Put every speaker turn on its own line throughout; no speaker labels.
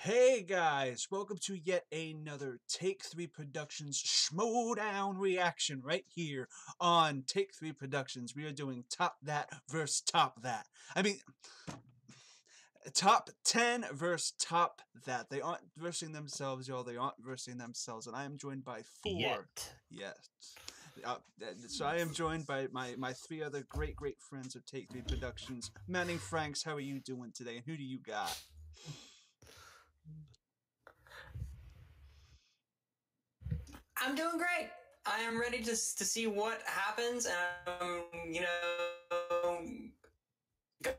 Hey guys, welcome to yet another Take 3 Productions Schmoedown reaction right here on Take 3 Productions. We are doing Top That versus Top That. Top 10 versus Top That. They aren't versing themselves, y'all. They aren't versing themselves. And I am joined by four. Yes. So I am joined by my three other great friends of Take 3 Productions. Manning Franks, how are you doing today? And who do you got?
I'm doing great. I am ready to see what happens.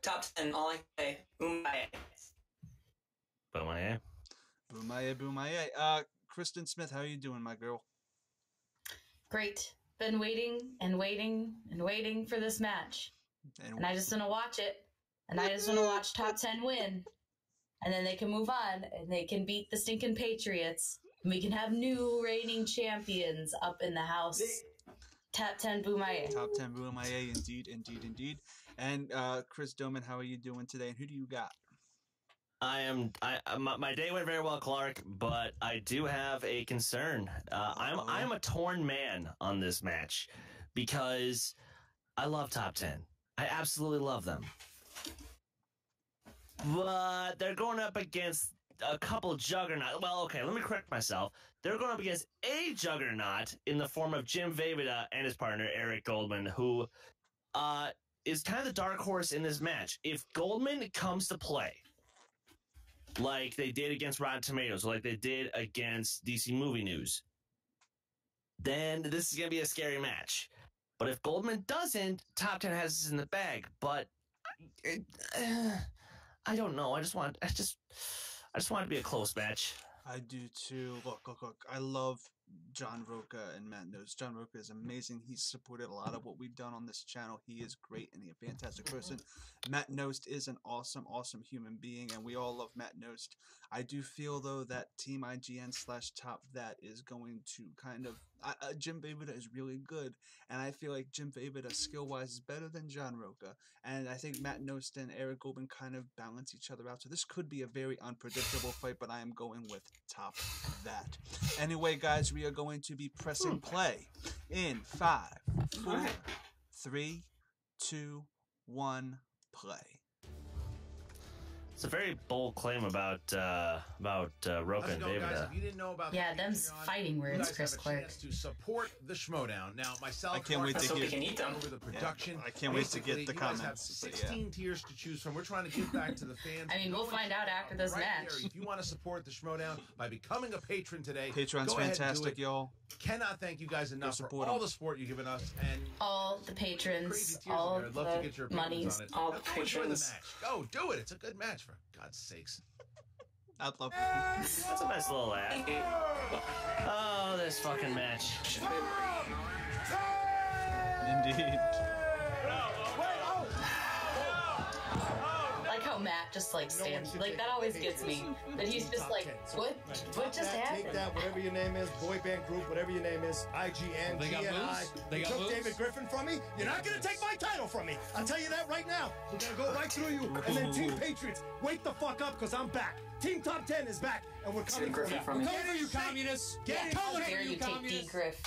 Top 10. All I say, Boomaye.
Boomaye.
Boomaye. Kristen Smith, how are you doing, my girl?
Great. Been waiting and waiting and waiting for this match. And I just want to watch it. And I just want to watch Top 10 win. And then they can move on and they can beat the stinking Patriots. And we can have new reigning champions up in the house. Top 10 Boomaye.
Top 10 Boomaye, indeed. And Chris Doman, how are you doing today? And who do you got?
My day went very well, Clark, but I do have a concern. I'm a torn man on this match because I love Top 10. I absolutely love them. But they're going up against a couple juggernauts. Well, okay, let me correct myself. They're going up against a juggernaut in the form of Jim Vejvoda and his partner, Eric Goldman, who is kind of the dark horse in this match. If Goldman comes to play, like they did against Rotten Tomatoes, or like they did against DC Movie News, then this is going to be a scary match. But if Goldman doesn't, Top 10 has this in the bag. But I don't know. I just want it to be a close match.
I do too. Look. I love John Roca and Matt Knows. John Roca is amazing. He's supported a lot of what we've done on this channel. He is great and he's a fantastic person. Matt Nost is an awesome human being, and we all love Matt Nost. I do feel, though, that Team IGN / Top That is going to kind of... Jim Vejvoda is really good, and I feel like Jim Vejvoda, skill-wise, is better than John Roca. And I think Matt Nost and Eric Goldman kind of balance each other out. So this could be a very unpredictable fight, but I am going with Top That. Anyway, guys, we are going to be pressing play in 5, 4, 3, 2, 1, play.
It's a very bold claim about Roca and Vejvoda.
If you didn't know about
them's fighting words, Chris Clark.
To support the Schmoedown. Now, myself,
I can't wait to
hear
over the production.
I can't wait to get the comments.
You guys have 16 tiers to choose from. We're trying to give back to the fans.
I mean, we'll find out after this match.
There, if you want to support the Schmoedown by becoming a patron today,
Patreon's fantastic, y'all.
Cannot thank you guys enough for all the support you've given us and
all the patrons, all
I'd love to get your
monies,
on it.
all the
patrons. Go do it. It's a good match, for God's sakes.
I'd love it.
That's a nice little ad. Oh, this fucking match.
Indeed.
I like how Matt just like stands, like that always gets me. That he's just like, what just happened?
Take that, whatever your name is, boy band group, whatever your name is, IGN, GNI. You took David Griffin from me. You're not gonna take my title from me. I'll tell you that right now. We're gonna go right through you. And then Team Patriots, wake the fuck up, because I'm back. Team Top 10 is back, and we're coming for you. We're coming for you, communists.
How dare you take D. Griff?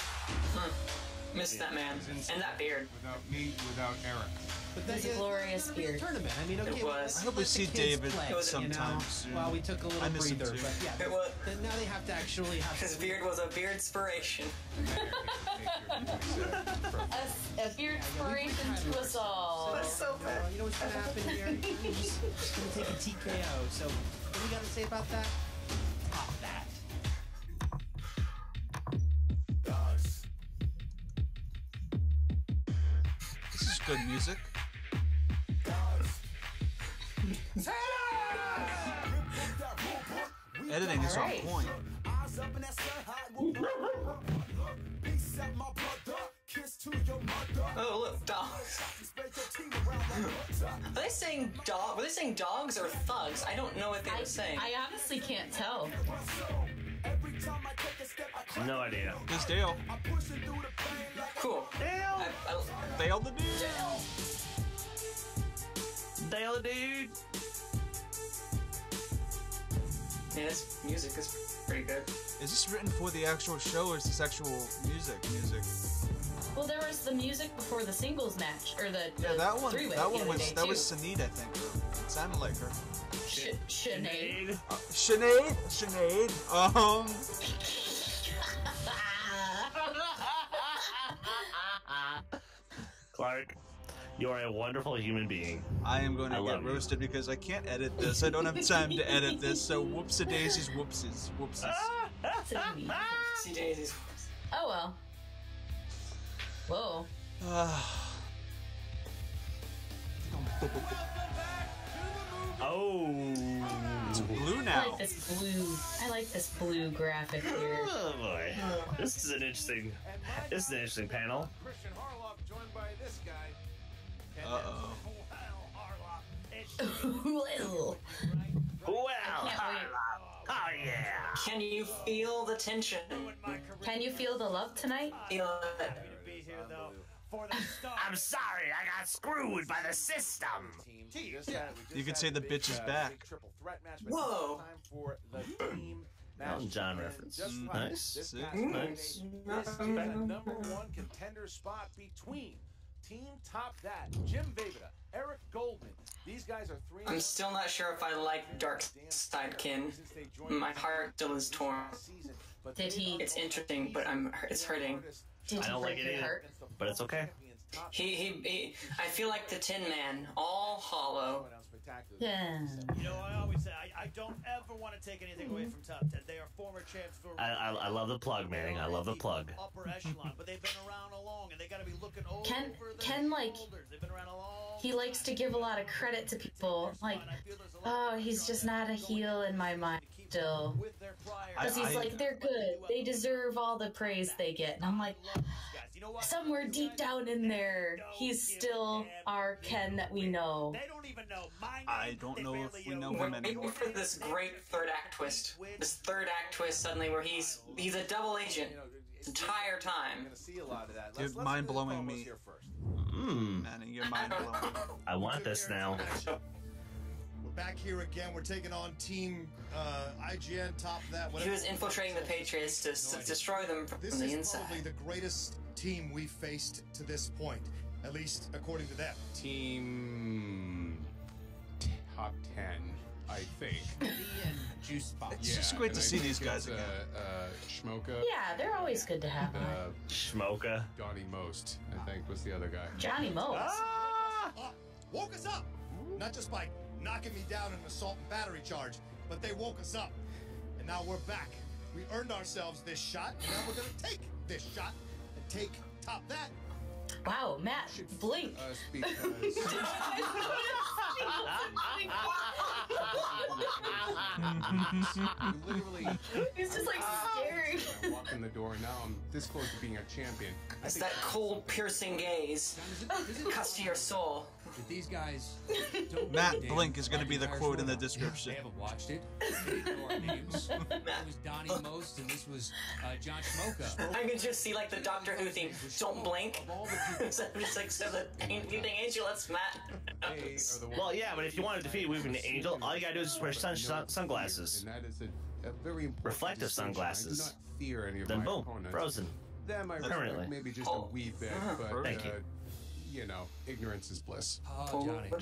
Missed that man and that beard.
Without me, without Eric.
But that's a glorious beard.
Tournament. I mean, okay,
It was.
I hope we see David sometime soon.
Well, we took a little breather, but yeah.
It was.
Now they have to actually have.
His beard was a beard inspiration.
A beard inspiration to us all.
That's so bad.
You know what's gonna happen here? He's just gonna take a TKO. So, what do we gotta say about that? Top that.
This is good music. Editing is on point.
Oh, look, dogs. Are they saying dog? Were they saying dogs or thugs? I don't know what they were saying.
I honestly can't tell.
No idea.
This Dale.
Cool.
Dale!
Dale the dude.
Dale the dude!
Yeah, this music is pretty good.
Is this written for the actual show, or is this actual music?
Well, there was the music before the singles match, or the
that one.
three-way
That one was
day,
that was Sinead, I think. It sounded like her.
Sinead.
Sinead.
Clark, you are a wonderful human being.
I am going to get roasted because I can't edit this. I don't have time to edit this. So whoops-a-daisies, whoopsies.
See daisies.
Oh well. Whoa.
Oh.
It's blue now.
I like this blue graphic here.
Oh boy. This is an interesting panel.
Uh-oh.
Well.
Wow. Oh yeah.
Can you feel the tension?
Can you feel the love tonight?
Feel it.
I'm sorry, I got screwed by the system.
You could say the bitch is back.
Whoa.
Elton John reference. Nice.
Nice.
Number one contender spot between Team Top That, Jim Vejvoda, Eric Goldman. These guys are 3.
I'm still not sure if I like Dark Side Kin. My heart still is torn.
Did he?
It's interesting, but it's hurting.
Did
I don't like it either, but it's okay.
He I feel like the Tin Man, all hollow.
Yeah.
You know, I always say I don't ever want to take anything away from Top 10. They are former champs for.
I love the plug, Manning. I love the plug.
Upper echelon, but they've been around long, and they got to be looking over.
Ken like
They've been around a long.
he likes to give a lot of credit to people. Like, oh, he's just not a heel in my mind still. Because he's like, they're good. They deserve all the praise they get. And I'm like, somewhere deep down in there, he's still our Ken that we know.
I don't know if we know him anymore.
Waiting for this great third act twist. This third act twist suddenly where he's a double agent the entire time.
You're mind-blowing me. Manning, you're mind-blowing.
I want this now.
We're back here again. We're taking on Team IGN, Top That.
He was infiltrating the Patriots to destroy them from the inside.
This is probably the greatest team we've faced to this point, at least according to them.
Team Top 10, I think.
It's just great to see these guys again.
Schmoedown.
Yeah, they're always good to have.
Schmoka.
Donnie Most, I think, was the other guy.
Johnny Most.
Woke us up! Not just by knocking me down in an assault and battery charge, but they woke us up. And now we're back. We earned ourselves this shot, and now we're gonna take this shot and take Top That.
Wow, Matt, blink.
Literally,
He's just like scared.
I walk in the door, and now I'm this close to being a champion.
It's that cold, piercing gaze. Cuts to your soul.
These guys
Matt Blink is going to be the quote in the description.
They haven't watched it. They didn't know our names. It was Donnie Most, and this was John Schmoedown.
I can just see like the Doctor Who theme. Don't blink. So just like so the weeping angel. That's Matt.
Well, yeah, but if you want to defeat Weeping Angel, all you gotta do is wear sunglasses.
And that is a very important
reflective
distinction.
sunglasses.
I do not fear any of
Then
my
boom,
opponents.
frozen.
Them I respect
Permanently.
maybe just a wee bit, but
Thank you.
You know, ignorance is bliss.
Oh, Johnny. Oh,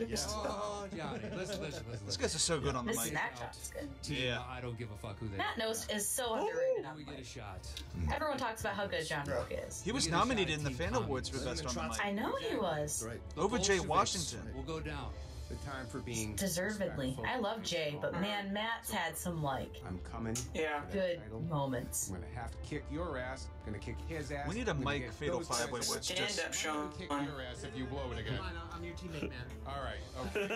Johnny. Listen.
These guys are so good on the
This
mic.
Snack Shot's good.
Yeah.
I don't give a fuck who they
Matt Nost is so underrated on
we
the
get a
mic.
shot.
Everyone talks about how good John Roque is.
He was nominated in the Fan Awards for Best on the Mic.
I know he was.
Over Jay Washington.
We'll go down.
The time for being
Deservedly.
respectful.
I love Jay, but man, Matt's had some, like,
I'm coming.
Yeah.
for that
good
title.
moments.
I'm gonna have to kick your ass. I'm gonna kick his ass.
We need a
I'm gonna
mic
get
fatal
those guys'
five-way
ass.
where it's
Stand
just...
up,
I'm
Sean.
gonna kick your ass if you blow it again.
I'm your teammate, man.
All right. Okay.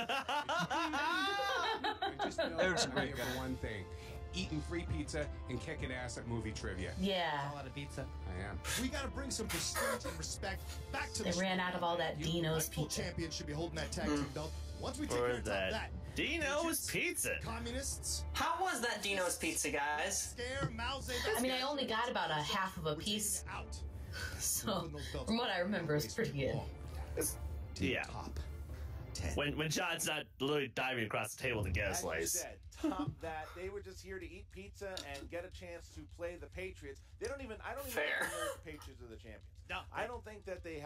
And just know
Eric's a
I'm
great
here
guy.
for one thing: eating free pizza and kicking ass at movie trivia.
Yeah.
A lot of pizza.
I am.
We gotta bring some prestige and respect back to
They
the
ran out of all that Dino's
rightful
pizza.
champion should be holding that tag team belt. Once we take care
Or
of Top
that
That,
Dino's Pizza.
communists,
How was that Dino's pizza, guys?
scare Mao Zedong.
I mean, I only got about a half of a piece,
out.
so from what I remember, it's pretty good.
Yeah.
Top 10.
When John's not literally diving across the table to get a
As you
slice.
said, Top That. They were just here to eat pizza and get a chance to play the Patriots. I don't even know if the Patriots are the champions.
No.
I don't think that they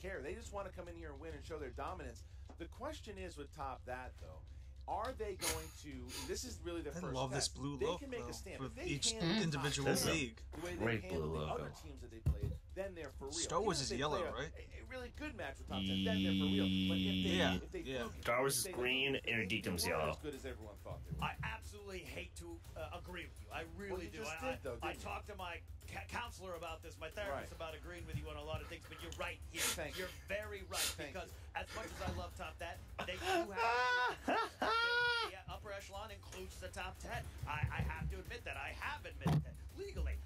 care. They just want to come in here and win and show their dominance. The question is with Top That, though, are they going to? This is really their first.
I love
step.
this blue
They
logo
can make a stand.
for
If they
each
handle
individual
Top Ten
league.
the way
Great
they handle
blue
the
logo.
other teams that they played, then they're for real.
Star Wars
Even
is
if they
yellow,
play
right?
A really good match with Top 10, then they're for real. But if they
Yeah.
fluke it,
Star Wars
if
is
they
green,
don't-
Interdictum's
they weren't
yellow.
as good as everyone thought they were.
I absolutely hate to agree with you. I really
you
do.
just
I
did, though,
I
didn't you?
talked to my counselor about this, my therapist,
Right.
about agreeing with you on a lot of things, but you're right here.
Thank you.
You're very right,
Thank
because as much as I love Top That, they do have the upper echelon includes the top 10. I have to admit that. I have admitted that legally.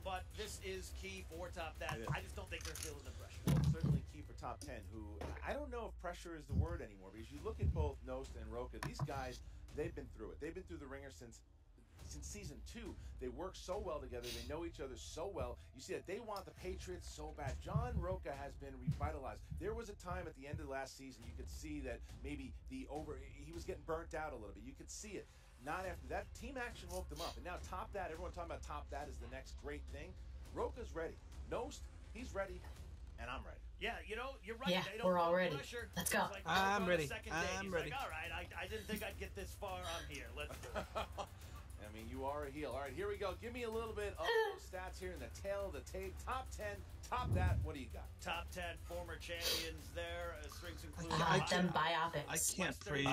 But this is key for Top That. I just don't think they're feeling the pressure.
Well, certainly key for Top 10, who I don't know if pressure is the word anymore, because you look at both Nost and Roca, these guys, they've been through it. They've been through the ringer since season 2. They work so well together. They know each other so well. You see that they want the Patriots so bad. John Roca has been revitalized. There was a time at the end of last season you could see that maybe he was getting burnt out a little bit. You could see it. Not after that. Team action woke them up. And now Top That, everyone talking about Top That is the next great thing. Roca's ready. Nost, he's ready. And I'm ready.
Yeah, you know, you're right.
Yeah,
they don't
we're all
feel
ready.
pressure.
Let's
It's
go.
like,
I'm
on the
ready.
second day,
I'm
he's
ready.
Like, all right, I didn't think I'd get this far. I'm here. Let's do it.
I mean, you are a heel. All right, here we go. Give me a little bit of those stats here in the tail of the tape. Top 10, Top That. What do you got?
Top 10 former champions there. Strings include.
Them
I
biopics.
can't praise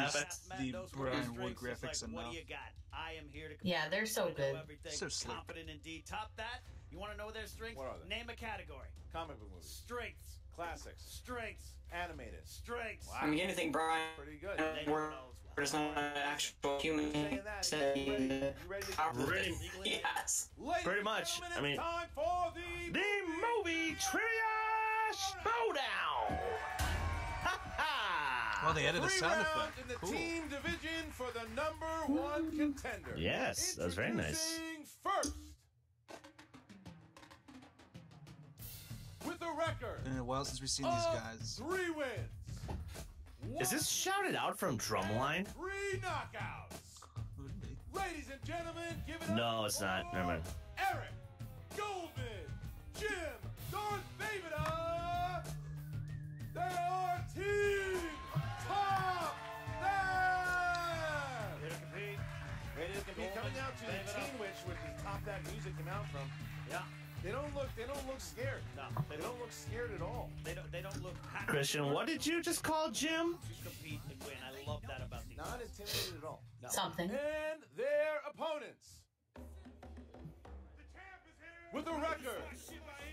the Brian Wood graphics
What
enough.
do you got? I am here to.
Yeah, they're so
I know
good.
everything.
So slick.
Competent indeed. Top That. You want to know their strengths?
What are they?
Name a category.
Comic book movies.
Strengths.
Classics.
Strengths.
Animated.
Strengths.
I mean, anything Brian
Pretty good.
They know
We're
it all as well.
there's not an actual human
Saying that,
said
you ready to
Ready.
Yes.
Ladies
Pretty
and
much.
gentlemen,
I mean,
it's time for the
movie trivia Schmoedown. Ha ha!
Well, they added a
3
sound
rounds
effect.
in the
Cool.
team division for the #1 contender.
Yes, that was very nice.
Introducing first, with a record
Been a while since we've seen these
of
guys.
3 wins.
Is this shouted out from Drumline?
3 knockouts. Ladies and gentlemen, give it up.
No, it's not.
for
Never mind.
Eric Goldman, Jim Darth Vader. They are Team Top That.
Here to compete.
Ready to compete. Coming out to the team which the Top That music came out from.
Yeah.
They don't look scared.
No,
They don't look scared at all.
They don't look happy.
Christian, what did you just call Jim?
To compete and win. I love that about these.
Not intimidated at all.
Something.
And their opponents, with a record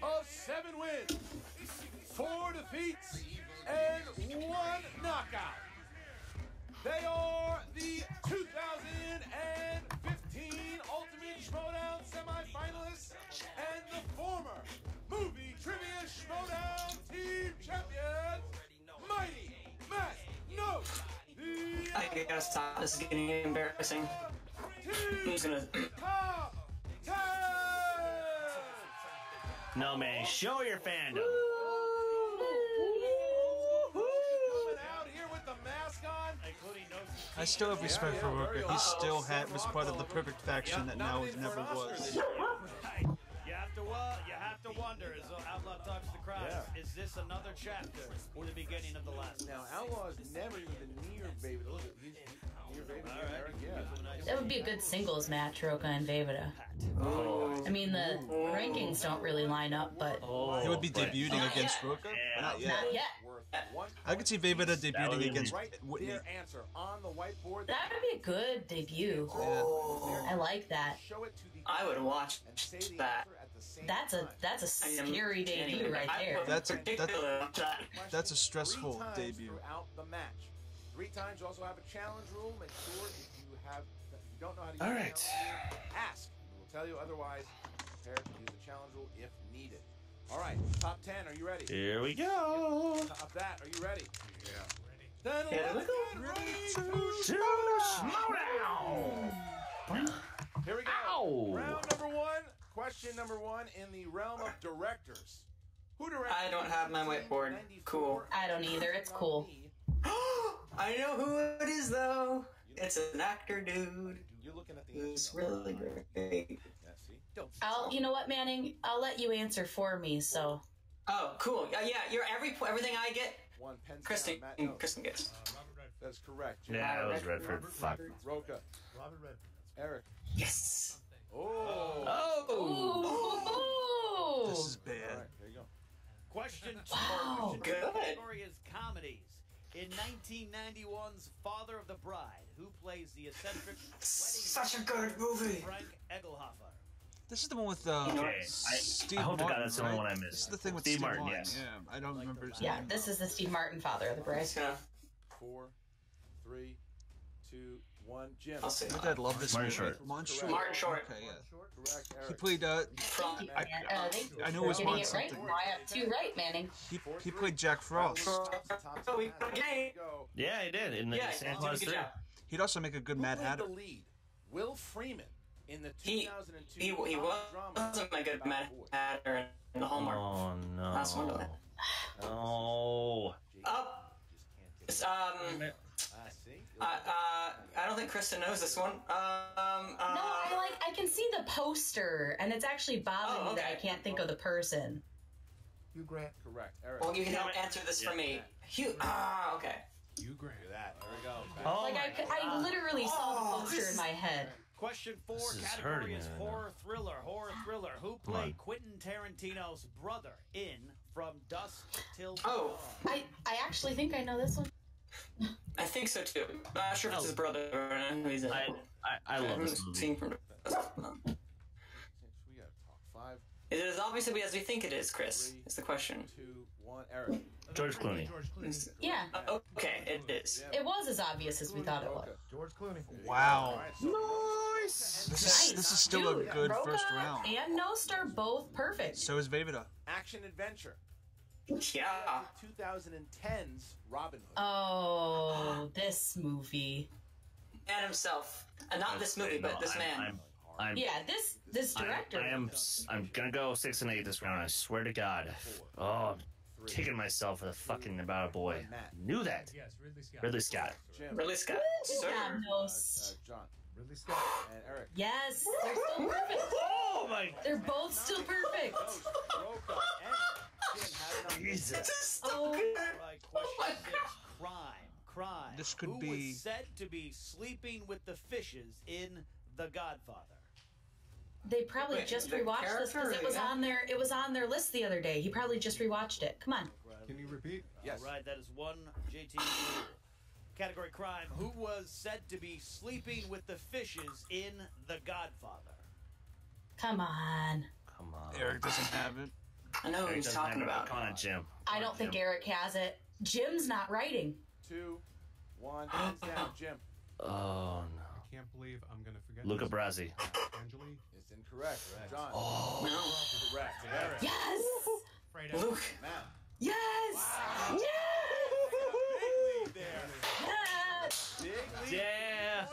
of 7 wins, 4 defeats, and 1 knockout. They are the 2015 Ultimate Schmoedown semifinalists and the former Movie Trivia Schmoedown Team Champions, Mighty Matt Nost.
I gotta stop. This is getting embarrassing. Who's gonna?
Top 10!
No, man. Show your fandom.
Coming out here with the mask on.
Including no.
I still have respect for Rooker. He still was part of the perfect faction that now it never was.
Right. You have to wonder, as Outlaw talks to the crowd, is this another chapter or the beginning of the last?
Now, Outlaw's never even been near Baby. Look, he's near Baby.
All right.
Eric, yeah.
That would be a good singles match, Roca and Vavida.
Oh.
I mean, the rankings don't really line up, but
He would be debuting against Rooker?
Yeah.
Not yet.
not yet.
Worth 1
I could see Vavida
That
debuting
would be
against
Right
Whitney.
their answer on the whiteboard.
That would be a good debut. I like that.
Show it to the
I would watch
and say the
that.
answer at the same
That's
time.
a scary debut right there.
That's a stressful
3 times
debut.
throughout the match. 3 times. You also have a challenge rule. Make sure if you don't know how to use
All
the
right.
challenge rule, ask. We will tell you otherwise. Prepare to use the challenge rule if needed. All right, top 10. Are you ready?
Here we go.
Top that. Are you ready? Yeah. Then
Yeah,
let's get ready to
To Schmoedown.
Here we go.
Ow.
Round number 1. Question number 1 in the realm of directors. Who directed?
I don't have my whiteboard.
1994
Cool.
I don't either. It's cool.
I know who it is though. It's an actor, dude.
You're looking at the
Who's
answer.
really great.
Yeah, see?
You know what, Manning? I'll let you answer for me. So.
Oh, cool. Yeah. You're everything I get.
One pens
Kristen
down, Matt knows.
Kristen gets.
That's correct. Jim.
Yeah, it was Redford. Fuck.
Roca.
Robert Redford.
Eric.
Yes.
Oh.
Ooh.
This is bad.
All right, there you go.
Question 2.
Wow.
The
Good.
category is comedies. In 1991's Father of the Bride, who plays the eccentric
Such a good movie.
Frank Egelhofer?
This is the one with
Okay,
Steve
I hope to
Martin,
God that's the only
right?
one I
This is
missed.
the thing with
Steve Martin,
Martin.
yes.
Yeah, I don't remember his
Yeah,
name.
this is the Steve Martin Father of the Bride.
4, 3, 2, 1. Jim.
I'll say
My dad loved this
Martin
movie.
Short.
Martin Short.
Okay, yeah.
Correct,
He
Eric.
played.
Thank you,
I knew it
for
was
getting
on
it right.
something.
Why up 2 right, Manning?
He played Jack Frost.
Oh, we got a game.
Go.
Yeah, he did in the
Yeah,
Santa
he's doing a
Claus
good
3.
job.
He'd also make a good
Who
Mad
played
Hatter.
the lead? Will Freeman in the
He
2002
he wasn't a good Mad Hatter in the Hallmark.
Oh no.
Last Wonderland.
No.
Up.
See?
I don't think Kristen knows this one.
No, I can see the poster, and it's actually bothering me that I can't think of the person.
Hugh Grant.
Correct, Eric.
Well, you can answer this for me. Okay.
You Grant.
Look at that. There we go.
Oh
Like I literally saw the poster in my head.
Question 4,
This is
category
hurting
is
me right
horror thriller. Who
Come on.
played Quentin Tarantino's brother in From Dusk Till
Oh.
Dawn?
I actually think I know this one.
I think so too. I'm not sure if it's his brother or who he's in.
I love this movie.
Seen From Dusk.
We gotta talk. 5,
Is it as obvious as we think it is, Chris? Is the question.
2, 1. Eric.
George Clooney.
Yeah,
Okay, it is.
it was as obvious as we thought it was.
Roca.
George Clooney.
Wow.
Nice.
This is still
Dude,
a good
Roca
first round.
and Nost are both perfect.
So is Vavida.
Action adventure.
Yeah.
2010's Robin Hood.
Oh, this movie.
And himself. Not this movie, but this man.
I'm
Yeah, this director.
I'm gonna go 6 and 8 this round. I swear to God. Oh, I'm kicking myself for the fucking About a Boy. Knew that.
Yes, Ridley Scott.
Ridley Scott.
Jim.
Ridley Scott.
Good
Sir.
job, Nost.
John.
Ridley Scott.
And Eric.
Yes, they're still perfect.
Oh my
They're both still perfect.
Roca. And Jim had it on
Jesus.
Oh,
Right, question 6, crime.
This could
Who
be-
was said to be sleeping with the fishes in The Godfather?
they probably
Wait,
just
the
rewatched this because
character,
it was
yeah.
on their list the other day. He probably just rewatched it. Come on.
Can you repeat?
Yes.
All right, that is one JT rule. Category crime. Who was said to be sleeping with the fishes in The Godfather?
Come on.
Come on.
Eric doesn't have it.
I know who
Eric
he's
doesn't
talking
have it.
about.
Come on, Jim.
I don't think Eric has it. Jim's not writing.
2, 1. Hands down. Jim.
Oh no.
I can't believe I'm gonna forget.
Luca
this.
Brasi.
Angeli.
It's incorrect. John.
No.
Correct. Eric.
Yes.
Fredo.
Luke.
Matt.
Yes. Yes.
Big lead there.
Yes.
Big lead.
Yeah.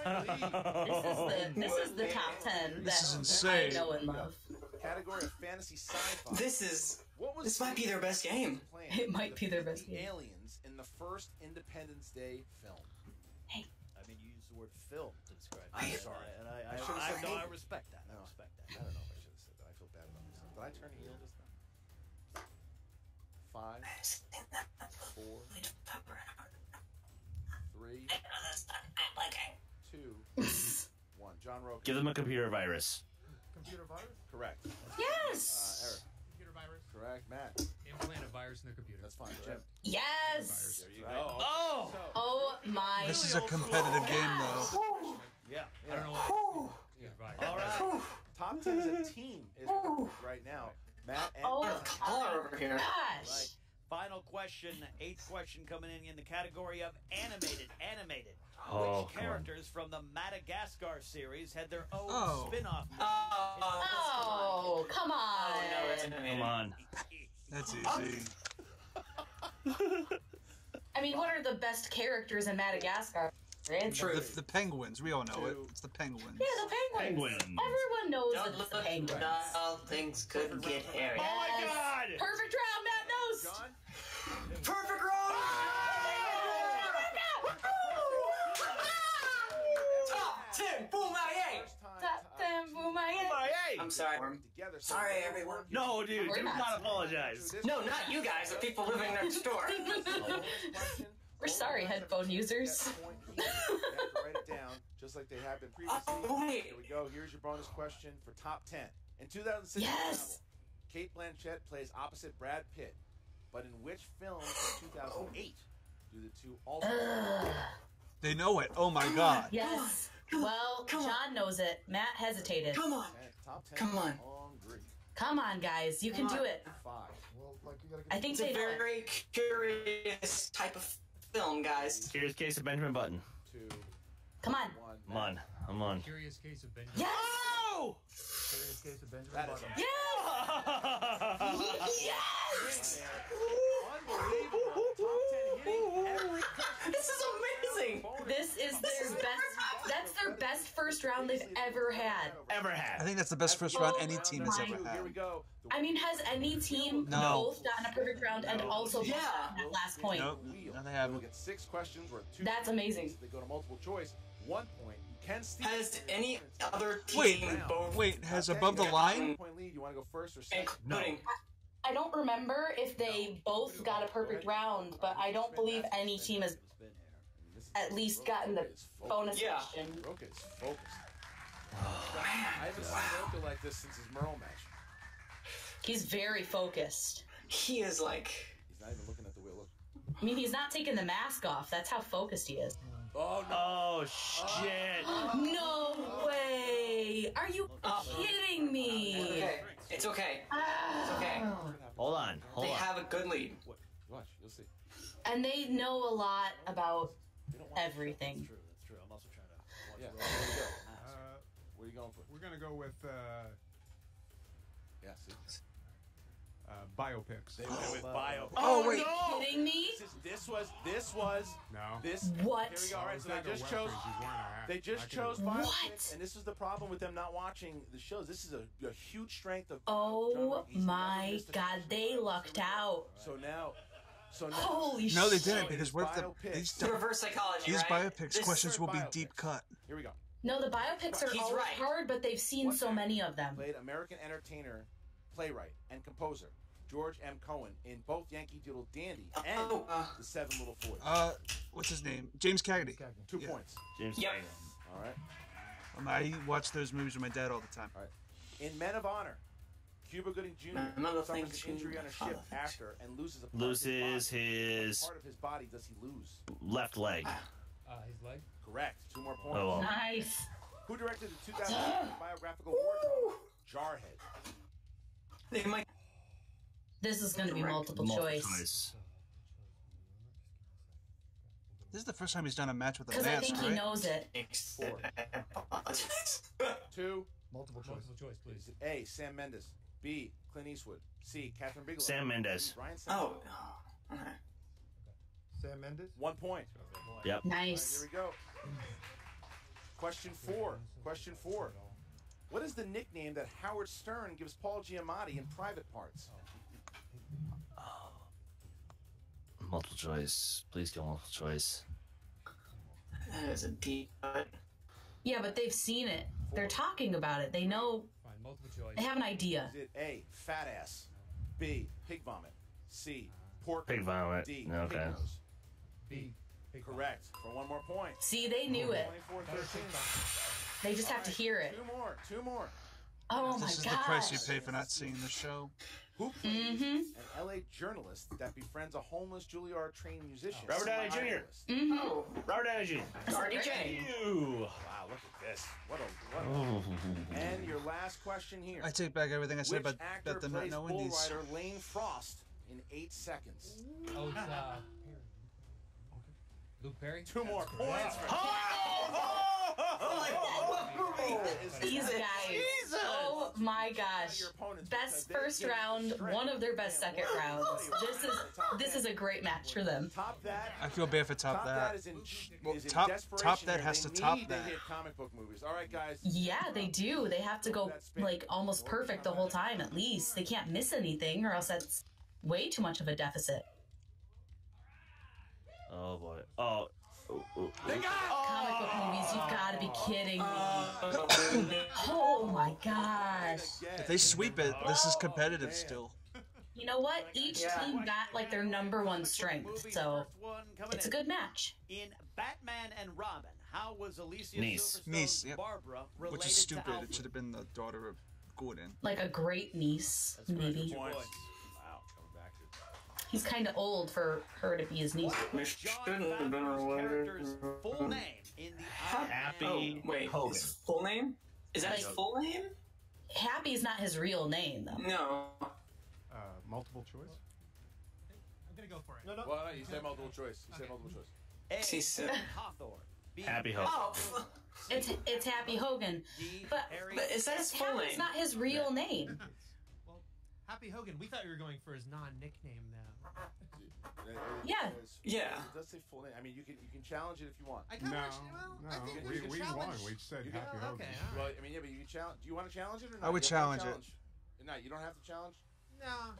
This is the top 10
This is
that
insane.
I know and love.
Category of fantasy sci-fi.
This might be their best game.
plan
It might be their best
to defeat
game.
aliens in the first Independence Day film.
I mean, you used the word film to describe it.
I'm sorry.
And
I should've said
I
movie.
respect that.
No.
I respect that.
I don't know if I should have said that. I feel bad about myself. Did I turn heel just now? 5, 4, 3, 2, 1. John Roca.
Give them a computer virus.
Computer virus?
Correct.
Yes.
Eric.
Computer virus.
Correct. Matt.
Implant a virus in their computer.
That's fine. Jim.
Yes.
There you go.
Oh!
So,
Oh my.
This is a competitive game, though.
Yeah.
I don't know what. Computer virus.
All right.
top 10 as a team is right now. Matt and
Oh,
John.
Color over here.
gosh.
Right. Final question, 8th question coming in the category of animated.
Oh,
Which
come on.
characters from the Madagascar series had their own
Oh.
spin-off movie?
Oh, come on.
No, it's animated.
Come on.
That's easy.
I mean, what are the best characters in Madagascar? Answer.
The penguins. We all know it. It's the penguins.
Yeah, the penguins.
Penguins.
Everyone knows
Don't
that it's the
look,
penguins.
all things could get hairy.
Oh my
Yes.
God!
Perfect round, Matt knows.
John.
Perfect roll! I'm sorry.
Together, so
Sorry,
they'll
everyone.
work
No, dude,
We're
do
not
not apologize.
No, not you guys. The people living next door.
We're sorry, headphone users.
You have to write it down, just like they have been previously.
Oh, wait.
Here we go. Here's your bonus question for top 10. In 2006,
Yes!
Kate Blanchett plays opposite Brad Pitt, but in which film from 2008 do the two also?
They know it. Oh my god.
Yes. Well, John knows it. Matt hesitated.
Come on.
Top 10.
Come on.
Hungry.
Come on, guys. You can do it.
5.
I think
It's a
they know it.
very curious type of film, guys.
Curious Case of Benjamin Button.
2.
Come on.
1.
I'm on. I'm on.
Curious Case of Benjamin.
Yes!
Oh!
Curious Case of Benjamin
That is
Button.
Yes! Yes!
Unbelievable. Top 10 hitting every
This is amazing.
This is their best. That's their best first round they've ever had.
Ever
I
had.
think that's the best first round any team has
my-
ever
Here we
had.
go.
I mean, has any team
No.
both gotten a perfect round and also both
Yeah.
gotten that last point?
Nope. No, they
We'll
haven't.
get 6 questions worth 2
That's amazing.
They go to multiple choice. 1 point. You can steal.
Has any other team
Wait,
both,
wait, has
Okay,
above the
you got
line?
1 point lead. You want to go first or second?
including
I don't remember if they both got a perfect round, but I don't believe any team has at least gotten the bonus
Yeah.
question.
Roka is focused. I haven't seen Roka like this since his Merle match.
He's very focused.
he is like.
He's not even looking at the wheel. Look.
I mean, he's not taking the mask off. That's how focused he is.
Oh no!
Oh, shit.
No way! Are you kidding me?
Okay, it's okay. It's okay.
Hold on. Hold
They
on.
have a good lead.
Watch, you'll see.
And they know a lot about
They don't want
everything.
That's true. I'm also trying to.
Yeah. There you go. What are you going for?
We're gonna go with
Yeah. See.
biopics.
They went with bio.
Oh, wait.
Are you kidding me?
This was.
No.
This.
What?
Here we go. All right.
Let's
So they
not go
just
West
chose.
Ridge. He's wearing a hat.
They just
I can
chose
do it.
biopics,
What?
and this is the problem with them not watching the shows. This is a huge strength of. John
Oh
Roka. He's never
my
missed a
god,
question.
they lucked out.
So now.
Holy
No, they
shit.
didn't because what if
Biopics.
these
It's reverse psychology,
these
right?
biopics
This-
questions will be
biopics.
deep cut.
Here we go.
No, the biopics are
He's
always
right.
hard, but they've seen so many of them.
Played American entertainer, playwright, and composer George M. Cohen in both Yankee Doodle Dandy and The Seven Little Boys.
What's his name? James Cagney.
2
yeah.
points.
James
Yep.
Cagney.
All right.
I watch those movies with my dad all the time.
All right. In Men of Honor, Cuba Gooding Jr.
Another
suffers
thing
an injury on a
to-
ship after and loses a part
Loses
of his
his
body. What part of his body does he lose?
left leg.
His leg.
Correct. 2 more points.
Oh, well.
Nice.
Who directed the 2000 biographical war drama Jarhead?
They might.
This is going to be multiple choice.
This is the first time he's done a match with a
Because I
mask,
think
right?
he knows it.
2.
Multiple choice.
Multiple choice, please.
Is it A. Sam Mendes, B. Clint Eastwood, C. Catherine Bigelow,
Sam Mendes.
D. Brian
Oh.
Simpson.
Okay.
Sam Mendes.
1 point.
Yep.
All right,
Nice.
here we go. Question 4. Question 4. What is the nickname that Howard Stern gives Paul Giamatti in Private Parts?
Multiple choice. Please go multiple choice.
That is a deep cut.
Yeah, but they've seen it. They're talking about it. They know.
Fine, multiple choice.
They have an idea.
Is it A. Fat ass, B. Pig vomit, C. Pork,
Pig vomit.
D.
Okay.
Pig nose?
B.
Correct. For 1 more point.
See, they knew it.
24-13.
They just have to hear it.
2 more.
Oh my
This is the price you
gosh.
pay for not seeing the show.
Who plays an LA journalist that befriends a homeless Juilliard trained musician?
Robert Downey Jr.
Mm-hmm.
Oh,
Robert Downey Jr.
RDJ.
You.
Wow, look at this. What a. And your last question here.
I take back everything I said
Which
about
actor
them not
plays
knowing
bull
these.
rider Lane Frost in 8 seconds?
Oh, it's Luke Perry.
2 more points.
These guys. Oh my gosh. Best first round, one of their best second rounds. This is a great match for them.
Top that.
I feel bad for top that.
Is in,
Well,
is in
top
desperation
that
here.
has
They
to top
need
that.
To hit comic book movies. All right, guys.
Yeah, they do. They have to go like almost perfect the whole time at least. They can't miss anything or else that's way too much of a deficit.
Oh boy. Oh.
Comic book movies, you've got to be kidding me. Holy Oh my gosh.
If they sweep it, this is competitive still.
You know what? Each team got like their #1 strength, so it's a good match.
In Batman and Robin, how was Alicia
Niece.
Silverstone's
Yep.
Barbara related
Which is stupid.
to Alfred?
It should have been the daughter of Gordon.
Like a great niece, maybe.
Wow, coming back to
He's kind of old for her to be his niece.
Shouldn't have been related.
Character's full name in the
Happy
Wait,
Hogan.
his full name? Is that his full name?
Happy's not his real name, though.
No.
Multiple choice?
I'm gonna go for it.
Well, no, you said multiple choice. You said multiple choice.
A.
He said-
Hawthorne. B.
Happy Hogan.
Oh,
It's Happy Hogan,
D.
but
Harry.
but is that his full
Happy's
name?
not his real name.
Well, Happy Hogan. We thought you were going for his non-nickname though.
Yeah.
Yeah.
It does say full name. I mean, you can challenge it if you want.
I
No,
kinda actually, well, I think
no, we won.
challenge.
We said
You
Happy
can-
Hogan.
Okay, all
Well,
right.
I mean, yeah, but you can challenge. Do you want to challenge it or not?
I would
You don't have to
challenge
No, you don't have to challenge.
No.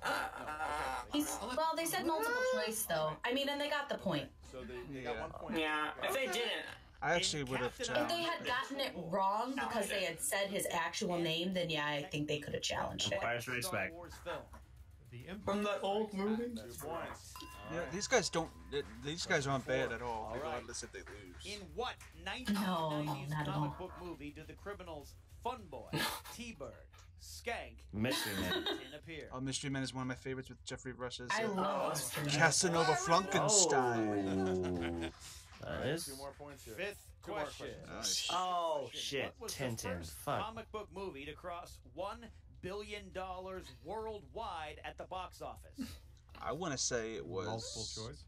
Well, they said multiple choice, though. I mean, and they got the point.
So they got 1 point.
Yeah. If they didn't,
I actually would have
If they
challenged.
had gotten it wrong because they had said his actual name, then yeah, I think they could have challenged it.
Empire Strikes
Star
Back.
Wars film.
The Empire.
from that old movie.
2 points.
Yeah, these guys don't. These guys aren't bad at all, regardless if they lose.
In what
No,
1990s
not at
comic
all.
book movie did the criminals Fun Boy, T-Bird, Skank,
Mystery Man.
and appear?
Oh, Mystery Man is one of my favorites with Jeffrey Rush's
I love
Casanova Frankenstein.
That is.
2 more points here.
Fifth
2 more
question.
questions.
Nice.
Oh shit,
What was the
Tintin.
first
Fuck.
comic book movie to cross $1 billion worldwide at the box office?
I want to say it was
Multiple choice?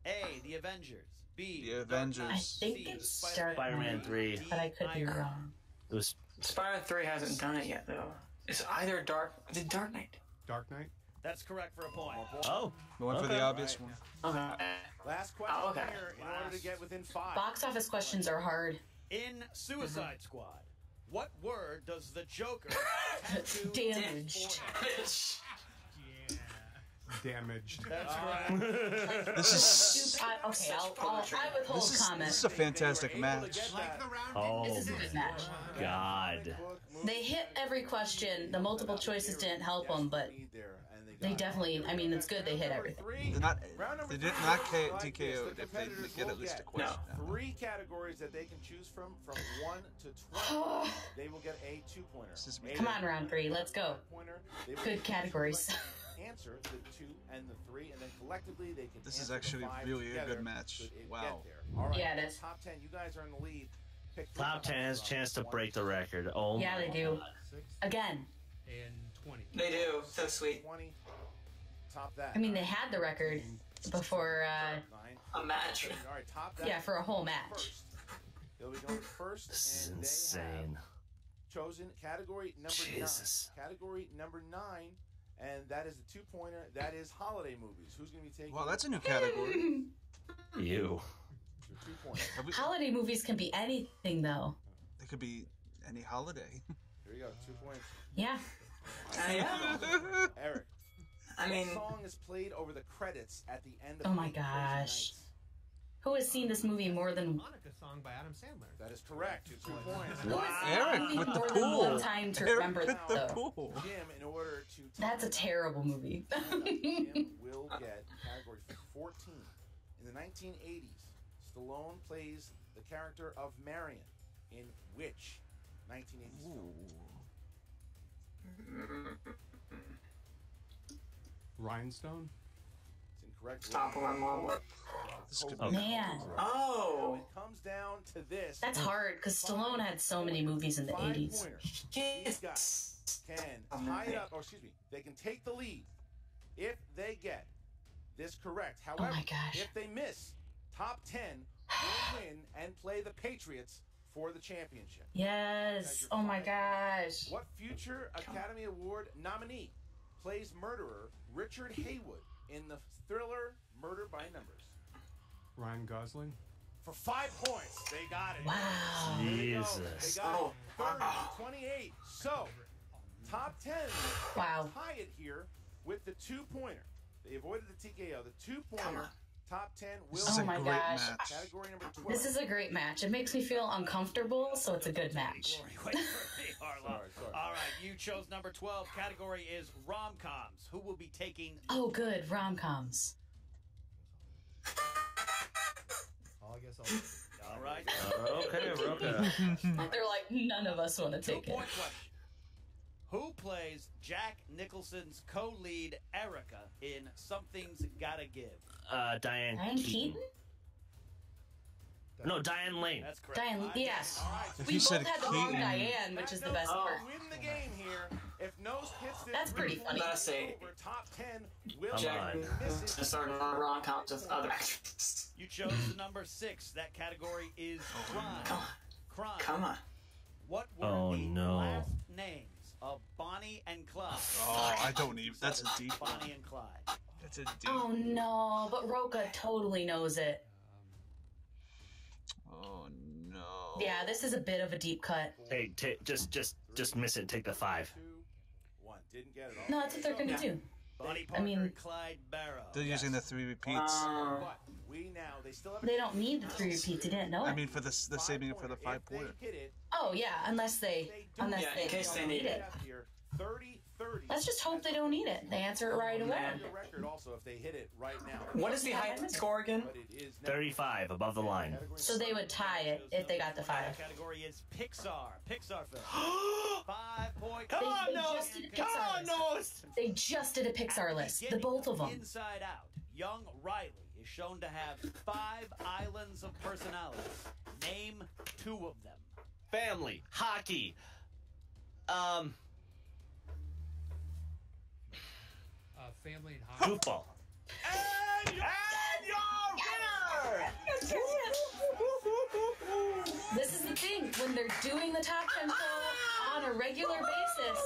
A. The Avengers. B.
The
Dark Knight.
I
Avengers.
think
C.
it's
Spider-Man
Dark
3.
Knight, but I could be wrong.
It was
Spider-Man 3 hasn't done it yet, though. It's either Is it Dark Knight?
Dark Knight?
That's correct for a point.
oh.
The one for the
Okay.
obvious one.
Okay.
Last question
Oh, okay.
here in order to get within 5.
Box office questions are hard.
In Suicide Squad, what word does the Joker tattoo
Damaged.
Damaged.
That's correct.
This is
Okay, I withhold comment.
this is a fantastic match.
Like the round.
Oh
This is a good match.
God.
They hit every question. The multiple choices didn't help them, but they definitely. I mean, it's good they hit everything.
They're not. They did not TKO if they get at least a question.
No. 3 categories that they can choose from 1 to 20. They will get a 2-pointer.
Come on, round 3, let's go. Good categories.
Answer the 2 and the 3, and then collectively they can.
This is
answer the
actually
5
really a
together
good match.
should it
Wow.
get there. All right.
Yeah, it is.
Top 10. You guys are in the lead. Pick 3
Top 10 has a chance to break the record. Oh
Yeah,
my
they do.
God.
Again.
And 20.
They do. So sweet.
20. Top that.
I mean, they had the record before.
9.
A match.
All right. Top that.
Yeah, for a whole match.
First. They'll be going first,
This is
and they
insane.
have chosen category number
Jesus.
9. Category number 9, and that is the 2-pointer. That is holiday movies. Who's going to be taking?
Well, that's a new category.
You.
your 2-pointer.
Have we-
Holiday movies can be anything, though.
It could be any holiday.
Here you go. 2 points.
Yeah.
Yeah.
Eric.
I mean,
What song is played over the credits at the end of
Oh my
Crazy
gosh.
Nights?
Who has seen this movie more than?
Monica song by Adam Sandler.
That is correct. 2 points.
Who has seen
Eric
this movie
with the
more than
pool.
one time to remember
Eric with the
though?
pool.
Jim, in order to
That's a terrible movie.
Jim will get category 14. In the 1980s, Stallone plays the character of Marion in which 1980s film?
Rhinestone?
It's incorrect.
Stop my mom.
This could
Okay.
Man,
Now
Oh.
it comes down to this.
that's hard because Stallone had so many movies in the 80s.
5-pointer. These guys can tie it up, or excuse me, they can take the lead if they get this correct. However,
my gosh.
if they miss, top 10 will win and play the Patriots for the championship.
Yes. Oh my gosh.
What future Academy Award nominee plays murderer Richard Haywood in the thriller Murder by Numbers?
Ryan Gosling?
For 5 points, they got it.
Wow.
There you go.
Jesus.
They got it. 30, 28. So, top 10
Wow.
tie it here with the 2-pointer. They avoided the TKO. The 2-pointer, top 10 will
This is
Oh
a
my
great
gosh.
match.
category number 12.
This is a great match. It makes me feel uncomfortable, so it's a good match.
Wait for me, Harlow. chose number 12. Category is rom-coms. Who will be taking...
Oh, good. Rom-coms.
I guess I'll...
All right.
Okay, Roka.
They're like, none of us want to take it.
2-point question. Who plays Jack Nicholson's co-lead Erica in Something's Gotta Give?
Diane
Diane Keaton?
No, Diane Lane.
That's correct.
Diane, yes.
If
We
you
both
said
had the wrong
Keaton-
Diane, which is the best part.
Win the game here. If Nose hits this
That's pretty funny.
Gotta say,
over top 10, will
Jack
miss it.
to start on rom-coms with other actors.
You chose the number 6. That category is crime. Crime.
Come on.
What were
Oh,
the
no.
last names of Bonnie and Clyde?
Oh, I don't even. That's a deep one.
Bonnie and Clyde.
That's a deep.
Oh no, but Roka totally knows it.
Oh no.
Yeah, this is a bit of a deep cut.
Hey, just miss it. Take the 5.
2, 1. Didn't get it all.
No, that's what they're gonna do.
Bonnie
I
Parker
mean-
and Clyde Barrow.
They're using the 3 repeats.
But we now, they still have a
They don't need the 3 repeats. They didn't know
I
it.
mean, for the saving it for the 5-pointer.
If they hit it,
Oh yeah, unless they
Yeah, in case they need it.
here, 30-30.
Let's just hope they don't need it. They answer it right away.
Man.
The record also if they hit it right now.
What is the height score again?
But it is now.
35 above the line.
So they would tie it if they got the 5.
Category is Pixar. Pixar film. 5-point.
Come on,
They
Nose!
just did a
Come
Pixar
on,
list.
Nose!
They just did a Pixar list. The both of them.
Inside Out. Young Riley is shown to have 5 islands of personality. Name 2 of them.
Family, hockey,
Family and hockey.
goofball.
And your winner!
This is the thing. When they're doing the top 10 show on a regular basis,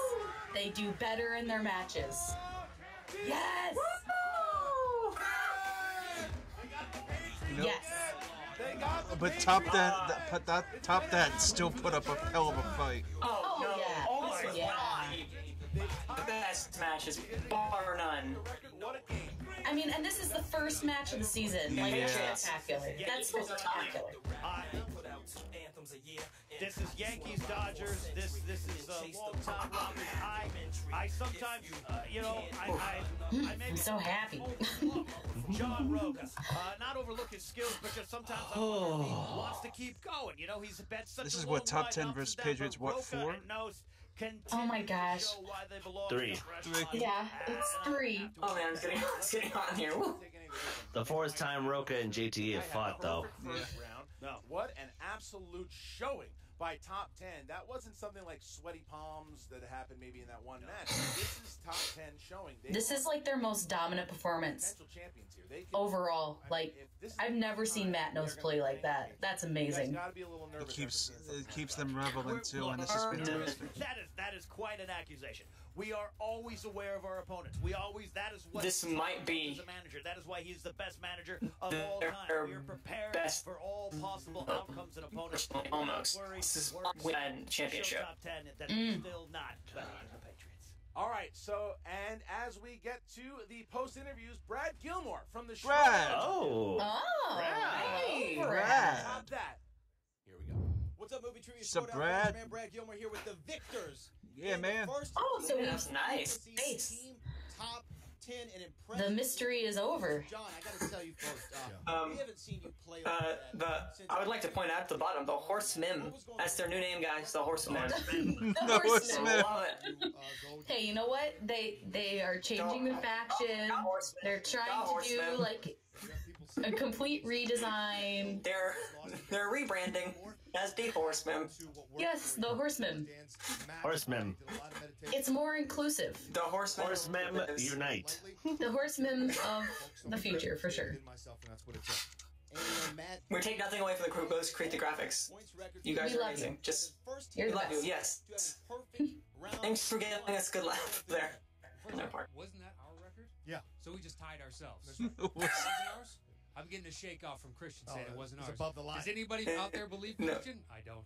they do better in their matches. Yes! Yes.
But top that still put up a hell of a fight.
Oh, no.
yeah.
Oh my
Yeah.
God. The best matches, bar none.
I mean, and this is the first match of the season. Like, it's
Yeah.
spectacular. That's spectacular.
This is Yankees Dodgers. This is long time Rockets. I sometimes I maybe
I'm so happy.
John Roca. Not overlook his skills, but just sometimes I wonder if he wants to keep going. You know, he's bet such
This
a
is
long
what, top
ride
10
up
versus
and down,
Patriots,
but
what,
Roca
4?
and Nose continue
Oh my
to
gosh.
show why they belong
3.
in the restaurant.
Yeah, it's 3.
Oh man, it's getting hot in here. Woo.
The 4th time Roka and JT have fought, though.
First round.
No.
What an absolute showing by top 10. That wasn't something like sweaty palms that happened maybe in that one match. This is top 10 showing.
This is like their most dominant performance
potential champions here. They can,
overall. Like,
if this is
I've never seen Matt Nose play like that. That's
you guys
amazing.
gotta be a little
It
nervous.
keeps them relevant too, and this is fantastic.
That is quite an accusation. We are always aware of our opponents. That is what
This might be
as a manager. That is why he's the best manager of all
their
time. We are prepared
best
for all possible outcomes and opponents.
almost.
Don't worry,
This is
we're
win championship.
Show top 10 that is still not better than the Patriots.
All right, so and as we get to the post interviews, Brad Gilmore from the
Brad!
Schmoedown.
Oh.
Oh, hey,
Brad.
Stop that. Here we go.
What's up, Movie Trivia
Sup,
Schmoedown?
Brad?
Man, Brad Gilmore here with the victors.
Yeah,
in the
man.
first
Oh, so
ever
he's
nice.
Ace.
Team top 10 and
The
impressive.
mystery is over.
John, I gotta tell you folks, we haven't seen you play since
I would like to point out at the bottom, the Horsemen. That's their new name, guys. The Horsemen.
The
No,
Horsemen.
Smith.
Love it.
Hey, you know what? They are changing the faction. They're trying to do like a complete redesign.
They're rebranding as the Horsemen.
Yes, the Horsemen.
Horsemen.
It's more inclusive.
The Horsemen.
Horsemen unite.
The Horsemen of the future, for sure.
We take nothing away from the crew. Both create the graphics. You guys
We
are
love
amazing.
you.
Just
You're the
love you.
best.
Yes. Thanks for giving us a good laugh there. On that part.
Wasn't that our record?
Yeah.
So we just tied ourselves.
That's
It wasn't ours? I'm getting a shake off from Christian saying it wasn't
it's
ours.
above the line.
Does anybody out there believe
No.
Christian? I don't.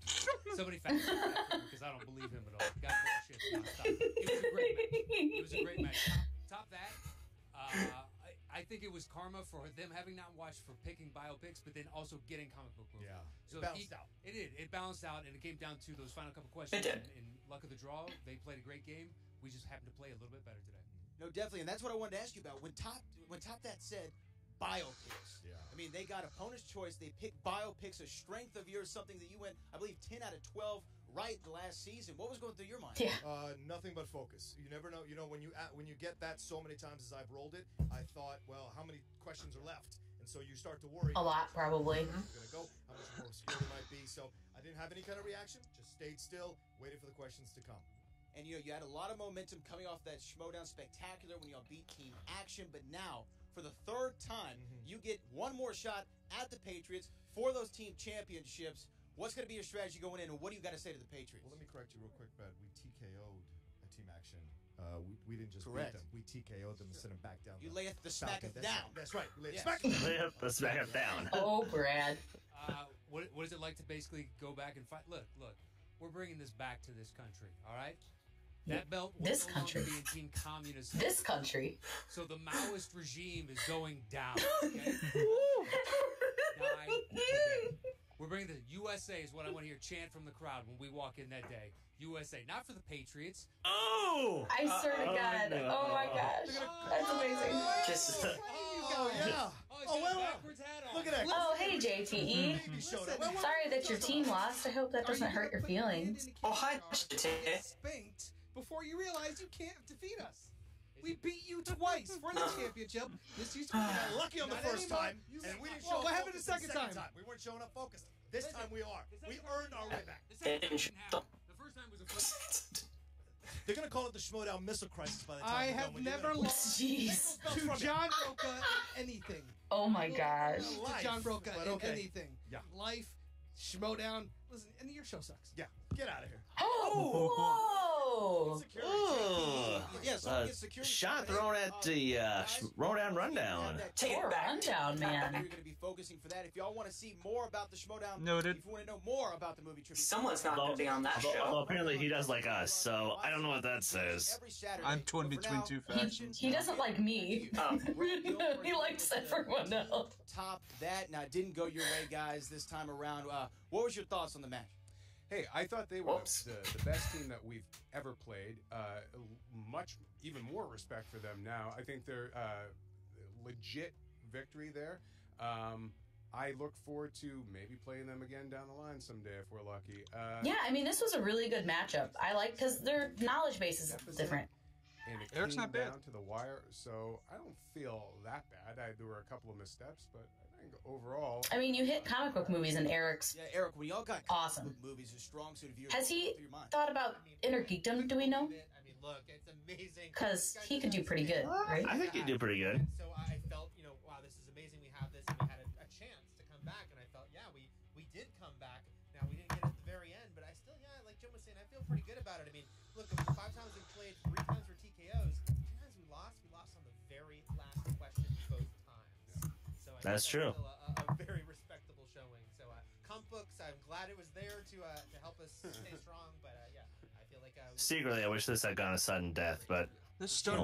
Somebody fact check that for me, because I don't believe him at all. God bullshit. No, stop. It was a great match. It was a great match. Top that. think it was karma for them having not watched for picking biopics, but then also getting comic book movies.
Yeah.
So
It balanced out.
It did. It balanced out, and it came down to those final couple questions.
It did.
And luck of the draw, they played a great game. We just happened to play a little bit better today.
No, definitely, and that's what I wanted to ask you about. When Top That said biopics, I mean, they got opponent's choice. They picked biopics, a strength of yours, something that you went, I believe, 10 out of 12 right the last season. What was going through your mind?
Yeah.
Nothing but focus. You never know. You know, when you get that so many times as I've rolled it, I thought, well, how many questions are left? And so you start to worry.
A lot, probably.
Who's gonna go? How much more obscure it might be? So I didn't have any kind of reaction. Just stayed still, waited for the questions to come.
And you had a lot of momentum coming off that Schmoedown spectacular when y'all beat Team Action, but now, for the third time, you get one more shot at the Patriots for those team championships. What's going to be your strategy going in, and what do you got to say to the Patriots?
Well, let me correct you real quick, Brad. We TKO'd a Team Action. We didn't just
Correct.
beat them. We TKO'd them and sent them back down.
You lay the smack
Falcon.
of down.
That's right. We lay
Yes.
smack.
Let's smack it down.
Oh, Brad.
What is it like to basically go back and fight? Look, we're bringing this back to this country, all right? That belt will
This
no
country.
longer be in Team Communist.
This country.
So the Maoist regime is going down. Okay? Die today. We're bringing the USA is what I want to hear chant from the crowd when we walk in that day. USA, not for the Patriots.
Oh!
I swear to God.
no.
Oh my gosh. That's amazing.
Just
Oh, yeah.
Oh,
well,
backwards hat on.
look at that.
Oh, hey, JTE.
Baby showed up.
Sorry that your team lost. I hope that doesn't hurt your feelings.
oh hi, JT.
Spanked before you realize you can't defeat us. We beat you twice for the championship. This used to be
Got lucky on the
not
first
anymore.
time, and we didn't show up
What happened the
focused
second time?
We weren't showing up focused. This time we are. We earned our way back.
It didn't show up.
The first time was a flip.
They're gonna call it the Schmoedown Missile Crisis by the time
I
we're
have
done with you.
never lost
Jeez.
to John Broca in anything.
Oh my gosh.
To John Broca
but
in
okay.
anything.
Yeah.
Life, Schmoedown. Listen, and your show sucks.
Yeah, get out of here.
Oh,
Ooh.
Yeah, someone gets security.
Shot thrown at the Schmoedown rundown.
Take
Poor
it back.
rundown, man.
You're going to be focusing for that. If y'all want to see more about the Schmoedown,
Noted.
if you want to know more about the movie trivia,
Someone's not going to be on that
Although
show.
apparently he does like us, so I don't know what that says.
every Saturday.
I'm torn
But for
between
now,
two
He,
factions.
he doesn't like me. He likes everyone else.
Top that. Now, it didn't go your way, guys, this time around. What was your thoughts on the match?
Hey, I thought they were
Whoops.
the best team that we've ever played. Even more respect for them now. I think they're legit victory there. I look forward to maybe playing them again down the line someday if we're lucky.
Yeah, I mean, this was a really good matchup. I like because their knowledge base is different.
And it
Eric's
came
not bad.
down to the wire, so I don't feel that bad. There were a couple of missteps, but I think overall...
I mean, you hit comic book movies in Eric's.
Yeah, Eric, when y'all got
Awesome.
comic book movies, a strong suit of yours.
Has he
through your mind?
thought about inner geekdom? Do we know?
I mean, look, it's amazing.
Because he could do pretty good, right?
I think he'd do pretty good.
And so I felt, wow, this is amazing. We have this, and we had a chance to come back. And I felt, yeah, we did come back. Now, we didn't get it at the very end, but I still, like Jim was saying, I feel pretty good about it. I mean, look, of the 5 times we played, 3 times were TKOs. 2 times we lost on the very last question both times. So I
That's
think
true.
Still a very respectable showing. So, comp books, I'm glad it was there to help us stay strong. But yeah, I feel like
Secretly, I wish this had gone a sudden death, but
This is still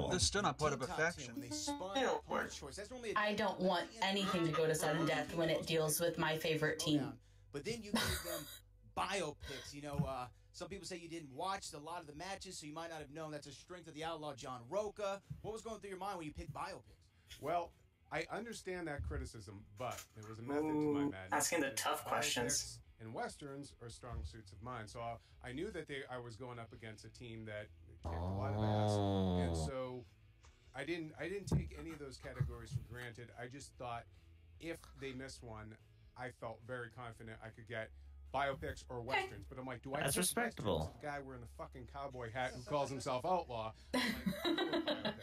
not part of a
Top 10,
faction.
when they spun
It'll
opponent's choice. That's normally a
I don't want anything to go to sudden death when it deals with my favorite team.
But then you gave them biopics. Some people say you didn't watch a lot of the matches, so you might not have known that's a strength of the outlaw John Roca. What was going through your mind when you picked biopics?
Well, I understand that criticism, but there was a method to my madness.
Asking the
because
tough questions.
biopics and westerns are strong suits of mine, so I knew that I was going up against a team that kicked a lot of ass, and so I didn't take any of those categories for granted. I just thought if they missed one, I felt very confident I could get biopics or westerns. But I'm like, do I?
That's
pick
respectable.
westerns? The guy wearing the fucking cowboy hat who calls himself outlaw. I'm like, biopics.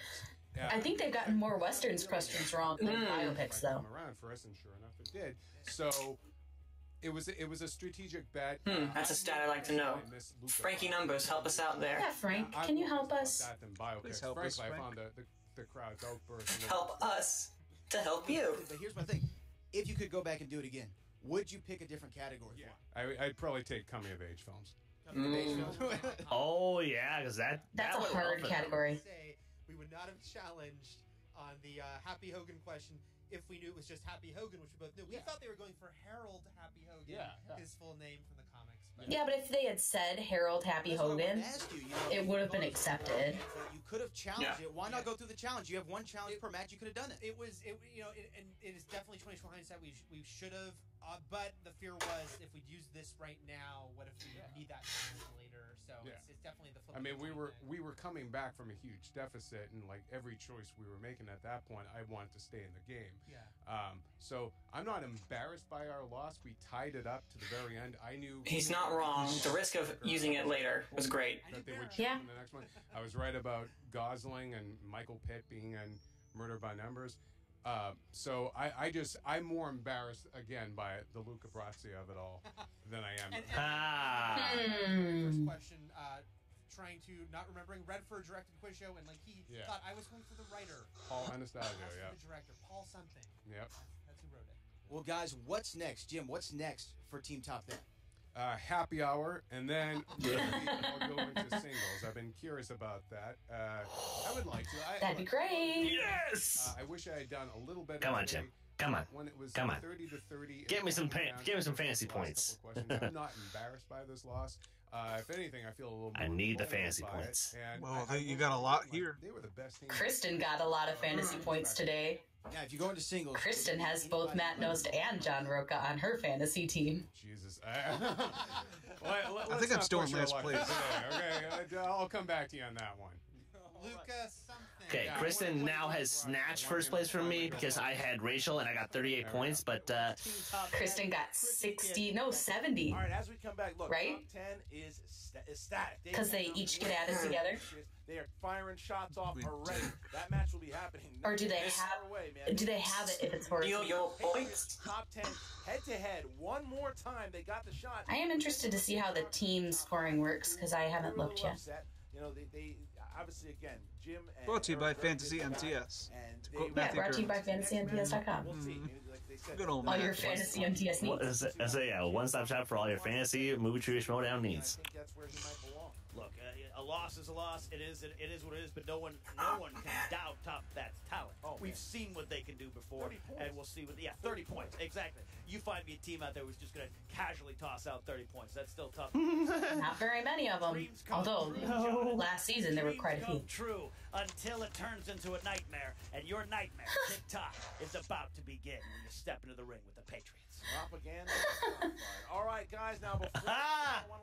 Yeah.
I think they've gotten more westerns questions wrong than biopics, though.
Come around for us, and sure enough, it did. So it was a strategic bet.
That's a stat I like to know. Frankie Numbers, help us out there.
Yeah, Frank, can you help us?
That than biopics.
Please help us,
Frankly, I
Frank.
found the crowd's outburst.
Help us to help you.
But here's my thing. If you could go back and do it again, would you pick a different category for it?
I'd probably take coming of age films.
oh yeah, because
That's
that
a
would
hard
help it.
category.
Say we would not have challenged on the Happy Hogan question. If we knew it was just Happy Hogan, which we both knew, we thought they were going for Harold Happy Hogan, his full name from the comics. But
Yeah, but if they had said Harold Happy Hogan, it would have been accepted.
You could have challenged it. Why not go through the challenge? You have one challenge per match. You could have done it.
It is definitely 2020 hindsight. We should have, but the fear was if we use this right now, what if we need that challenge later? So it's definitely the flip.
I mean, we were coming back from a huge deficit, and like every choice we were making at that point, I wanted to stay in the game.
Yeah.
So I'm not embarrassed by our loss. We tied it up to the very end. I knew
he's not wrong. The risk of using it later was great.
That they would change in the next one. I was right about Gosling and Michael Pitt being in Murder by Numbers. So I'm more embarrassed again by the Luca Brasi of it all than I am.
First question, trying to not remembering Redford directed quiz show, and like he thought I was going for the writer.
Paul Anastasio,
the director, Paul something.
Yep.
That's who wrote it.
Well, guys, what's next, Jim? What's next for Team Top 10?
Happy hour, and then I'll go into singles. I've been curious about that. I would like to.
That'd be great.
Yes.
I wish I had done a little better.
Come on, Jim. Come on.
When it was
Come on.
30 to 30.
Give me some fantasy points.
I'm not embarrassed by this loss. If anything, I feel a little.
I need the fantasy points.
Well, you got a lot here.
They were the best team.
Kristen got a lot of fantasy points today.
Yeah, if you go into singles,
Kristen has both Matt Nost and John Roca on her fantasy team.
Jesus.
I think I'm still in last place.
Okay, I'll come back to you on that one.
Luca something.
Okay, Kristen now has snatched first place from me because I had Rachel and I got 38 points, but
Kristen got 70.
All right, as we come back, look,
right?
top 10 is static.
Because they each get added together.
They are firing shots off already. That match will be happening.
Or do they have it if it's for
points? Top 10 head to head. One more time, they got the shot.
I am interested to see how the team scoring works because I haven't looked yet.
You know, they obviously, again, Jim and
brought to you by Fantasy MTS.
Yeah, brought to you by FantasyMTS.com.
We'll see.
Good old
all your Fantasy MTS needs.
A one-stop shop for all your fantasy movie trivia Schmoedown needs.
I think that's where he might belong.
Look, a loss is a loss. It is what it is. But no one can doubt That's talent. We've seen what they can do before, and we'll see what. 30 points exactly. You find me a team out there who's just going to casually toss out 30 points. That's still tough.
Not very many of them. Although last season there were quite a few.
True until it turns into a nightmare, and your nightmare, TikTok, is about to begin when you step into the ring with the Patriots.
Propaganda. All right, guys. Now before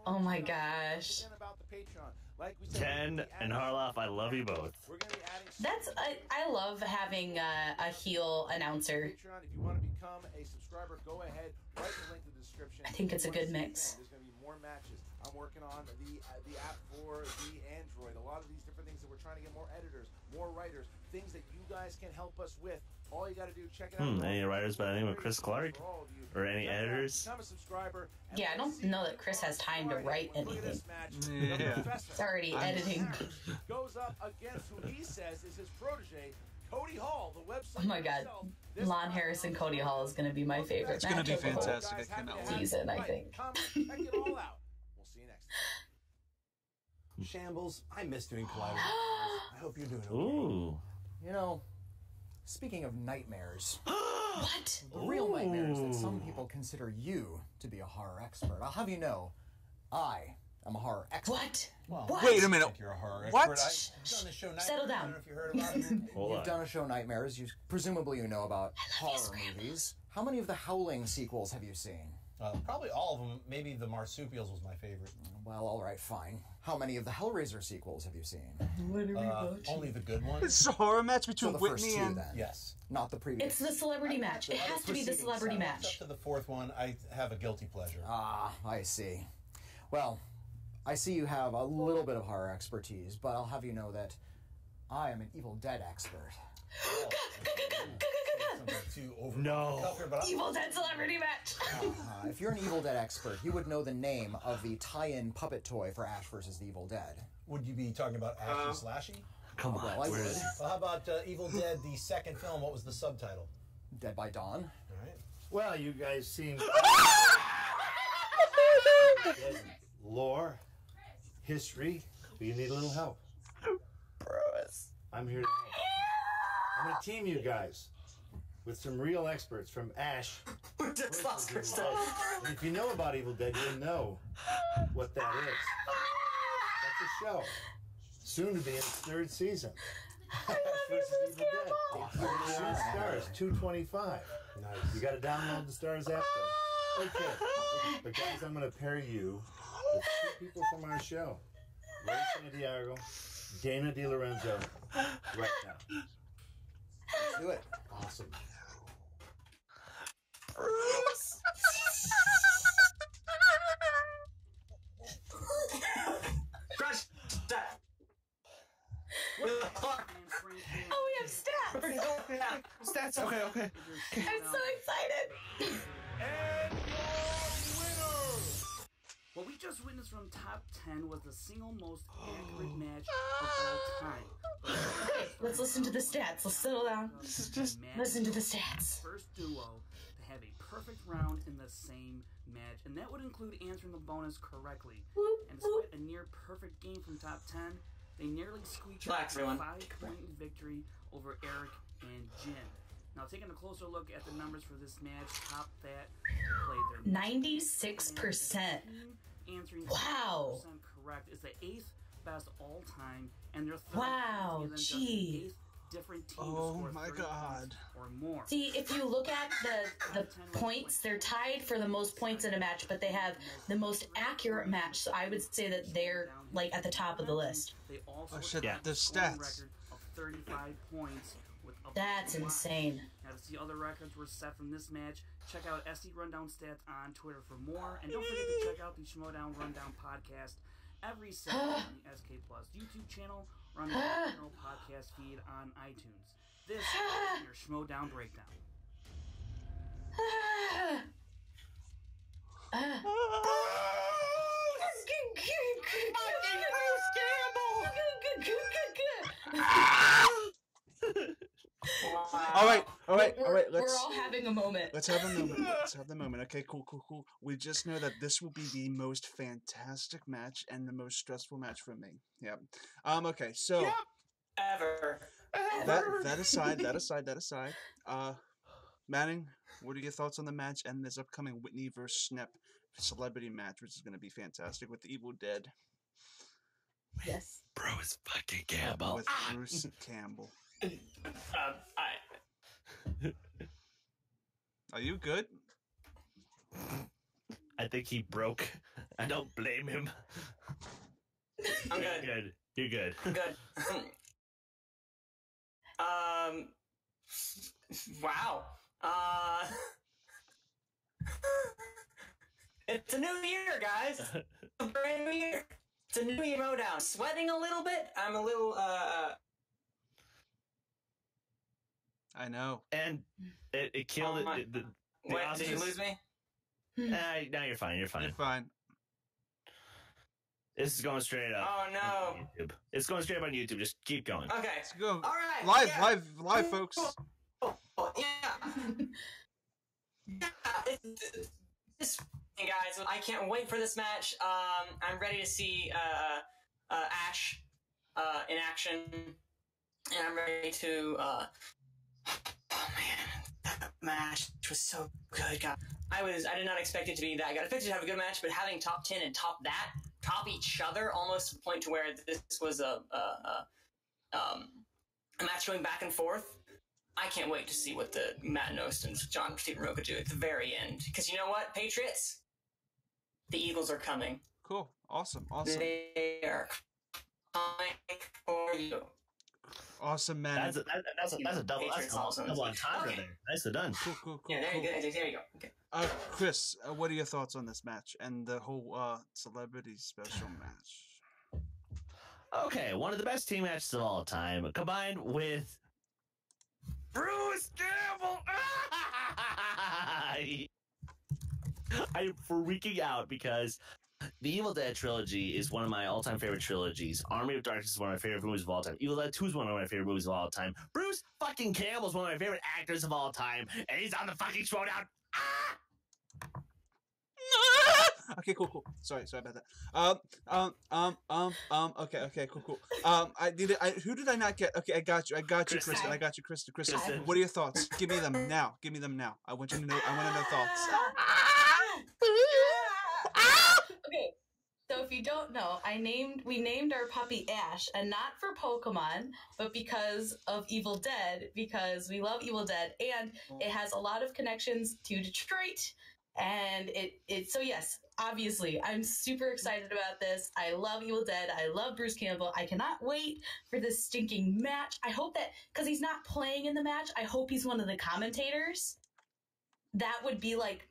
oh my gosh.
about the Patreon. Like we said,
Ken and Harloff, I love you both.
We're going to be adding.
That's I love having a heel announcer.
Patreon. If you want to become a subscriber, go ahead. Write the link in the description.
I think it's a good mix.
There's going to be more matches. I'm working on the app for the Android. A lot of these different things that we're trying to get more editors, more writers, things that you guys can help us with. All you got to do, check it out.
Any writers by the name of Chris Clark? Or any editors?
Become a subscriber.
Yeah, I don't know that Chris has time to write anything.
Yeah.
It's already editing.
Goes up against who he says is his protege, Cody Hall, the website.
Oh my god. Lon Harris and Cody Hall is going to be my favorite
It's going to be
matchup of the
fantastic. I cannot
whole
wait.
season, I think.
Check it all out. We'll see you next time.
Shambles, I miss doing Collider. I hope you're doing okay.
Ooh.
You know, speaking of nightmares.
What?
The real nightmares that some people consider you to be a horror expert. I'll have you know, I am a horror expert.
What?
Well,
What?
Wait a minute.
I think you're a horror
What?
expert. I've done the show Nightmares.
Settle down.
I don't know if you heard about it.
You've done a show Nightmares. Presumably you know about horror movies. How many of the Howling sequels have you seen?
Probably all of them. Maybe the Marsupials was my favorite.
Well, all right, fine. How many of the Hellraiser sequels have you seen?
Only the good ones.
It's a horror match between
So the first
Whitney
two,
and.
then.
Yes.
Not the previous.
It's the celebrity match. It has to be the celebrity
Up
match.
to the fourth one, I have a guilty pleasure.
Ah, I see. Well, I see you have a little bit of horror expertise, but I'll have you know that I am an Evil Dead expert.
No.
Evil Dead celebrity match.
If you're an Evil Dead expert, you would know the name of the tie-in puppet toy for Ash vs. the Evil Dead.
Would you be talking about Ash and Slashy?
Come on.
Well, I
Where
would.
is it?
Well, how about Evil Dead, the second film? What was the subtitle?
Dead by Dawn.
All right.
Well, you guys seem... Lore, history, do you need a little help? I'm here to help. I'm going to team you guys with some real experts from Ash.
Just lost her stuff.
And if you know about Evil Dead, you'll know what that is. That's a show. Soon to be in its third season. Ash versus Evil Dead. 2 stars, 225. Nice. You got to download the Stars app though. Okay. But guys, I'm going to pair you with 2 people from our show. Ray Santiago, Dana DiLorenzo, right now.
Let's do it.
Awesome.
Crush that. What the fuck?
Oh, we have stats.
Stats. Okay.
I'm so excited.
And your winner!
What we just witnessed from Top 10 was the single most accurate match of all time.
Okay, let's listen to the stats. Let's settle down. Just listen to the stats.
First duo to have a perfect round in the same match, and that would include answering the bonus correctly. And despite a near perfect game from Top 10, they nearly squeaked out a 5-point victory over Eric and Jin. Now, taking a closer look at the numbers for this match, Top That played their
96%.
Answering
Wow.
100% correct is the 8th best all time, and their third
Wow,
than just the
gee.
8th different team
Oh
to score
my
30
God.
points or more.
See, if you look at the points, they're tied for the most points in a match, but they have the most accurate match. So I would say that they're like at the top of the list.
They also
Oh shit,
have
the
a scoring
stats.
record of 35 points with a
That's
block.
insane.
Now, to see other records were set from this match, check out SC Rundown Stats on Twitter for more, and don't forget to check out the Schmoedown Rundown podcast every Saturday on the SK Plus YouTube channel or on the original podcast feed on iTunes. This is your Schmoedown Breakdown.
All right.
We're all having a moment.
Let's have a moment. Let's have the moment. Okay, cool. We just know that this will be the most fantastic match and the most stressful match for me. Yep. Okay, so
Ever.
that aside. Manning, what are your thoughts on the match and this upcoming Whitney vs. Snap celebrity match, which is going to be fantastic with the Evil Dead?
Yes.
Bruce fucking Campbell.
With Bruce Campbell. Are you good?
I think he broke. I don't blame him.
I'm good.
You're good.
I'm good. Wow. It's a new year, guys. A brand new year. It's a new year Schmoedown. Sweating a little bit. I'm a little,
I know.
And it killed it. The
Wait,
Oscars.
did you lose me?
No, you're fine. You're fine. This is going straight up.
Oh, no.
on YouTube. It's going straight up on YouTube. Just keep going.
Okay.
Let's go.
All right.
Live, folks.
This guys, I can't wait for this match. I'm ready to see Ash in action, and I'm ready to. Oh man, that match was so good. God, I did not expect it to be that good. I expected to have a good match, but having top 10 and top each other, almost to the point to where this was a match going back and forth. I can't wait to see what the Matt Nost and John Stephen Roca do at the very end. Because you know what, Patriots? The Eagles are coming.
Cool. Awesome.
They are coming for you.
Awesome, man.
That's a double. That's a double entendre there. Nicely done.
Cool.
Yeah, there you go. Okay.
Chris, what are your thoughts on this match and the whole celebrity special match?
Okay, one of the best team matches of all time, combined with Bruce Campbell. I'm freaking out because the Evil Dead trilogy is one of my all-time favorite trilogies. Army of Darkness is one of my favorite movies of all time. Evil Dead 2 is one of my favorite movies of all time. Bruce fucking Campbell is one of my favorite actors of all time, and he's on the fucking Schmoedown.
Okay, cool. Sorry about that. Okay, cool. Who did I not get? Okay, I got you, Kristen. I got you, Kristen. What are your thoughts? Give me them now. I want you to know. I want to know thoughts.
Okay. So if you don't know, we named our puppy Ash, and not for Pokemon, but because of Evil Dead, because we love Evil Dead, and it has a lot of connections to Detroit. And so yes, obviously, I'm super excited about this. I love Evil Dead. I love Bruce Campbell. I cannot wait for this stinking match. I hope that, because he's not playing in the match, I hope he's one of the commentators. That would be like...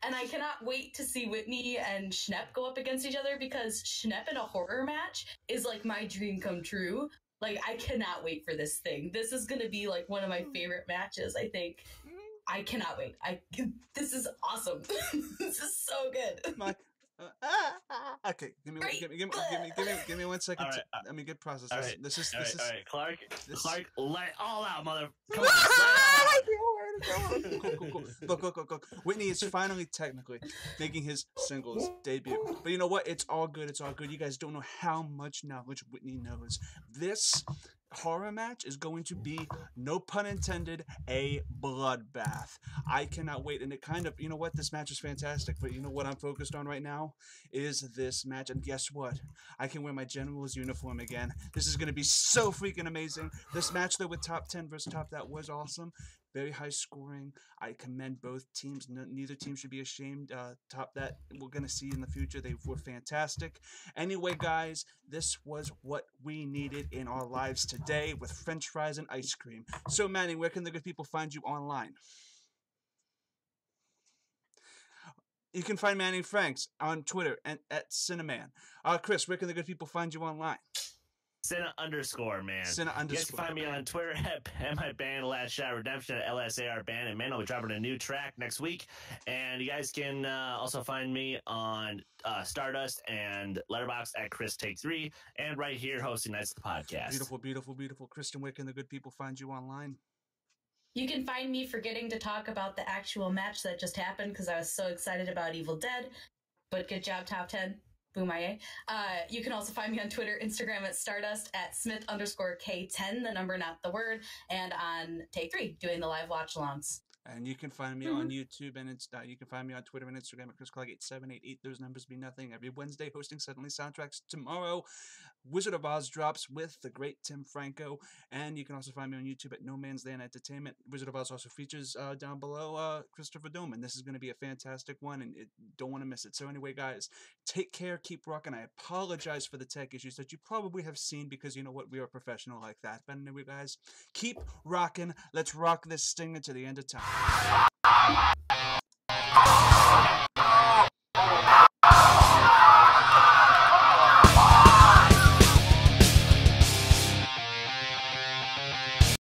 And I cannot wait to see Whitney and Schnepp go up against each other, because Schnepp in a horror match is like my dream come true. Like, I cannot wait for this thing. This is gonna be like one of my favorite matches, I think. I cannot wait. This is awesome. This is so good.
Okay, give me 1 second.
All right,
let me get processed.
All right,
This is
Clark, let it all out, mother. Come
on. Cool. Look. Whitney is finally technically making his singles debut. But you know what? It's all good. You guys don't know how much knowledge Whitney knows. This horror match is going to be, no pun intended, a bloodbath. I cannot wait. And it kind of, you know what? This match is fantastic. But you know what I'm focused on right now is this match. And guess what? I can wear my General's uniform again. This is going to be so freaking amazing. This match, though, with Top 10 versus Top That was awesome. Very high scoring. I commend both teams. Neither team should be ashamed. Top That we're going to see in the future. They were fantastic. Anyway, guys, this was what we needed in our lives today with French fries and ice cream. So, Manny, where can the good people find you online? You can find Manny Franks on Twitter and at Cineman. Chris, where can the good people find you online?
Cinna_, man.
Cinna_.
You guys can find me on Twitter at my band Last Shot Redemption at LSAR Band. And man, I'll be dropping a new track next week. And you guys can also find me on Stardust and Letterboxd at Chris Take 3, and right here hosting Nights of the Podcast.
Beautiful. Kristen, where can the good people find you online?
You can find me forgetting to talk about the actual match that just happened because I was so excited about Evil Dead. But good job, Top 10. Boomaye. You can also find me on Twitter, Instagram at Stardust, at Smith_K10, the number, not the word, and on Take 3, doing the live watch alongs.
And you can find me on YouTube, and you can find me on Twitter and Instagram at ChrisClark8788. Those numbers be nothing. Every Wednesday, hosting Suddenly Soundtracks. Tomorrow, Wizard of Oz drops with the great Tim Franco. And you can also find me on YouTube at No Man's Land Entertainment. Wizard of Oz also features down below Christopher Doman. This is going to be a fantastic one, and don't want to miss it. So anyway, guys, take care, keep rocking. I apologize for the tech issues that you probably have seen, because you know what, we are professional like that. But anyway, guys, keep rocking. Let's rock this stinger to the end of time.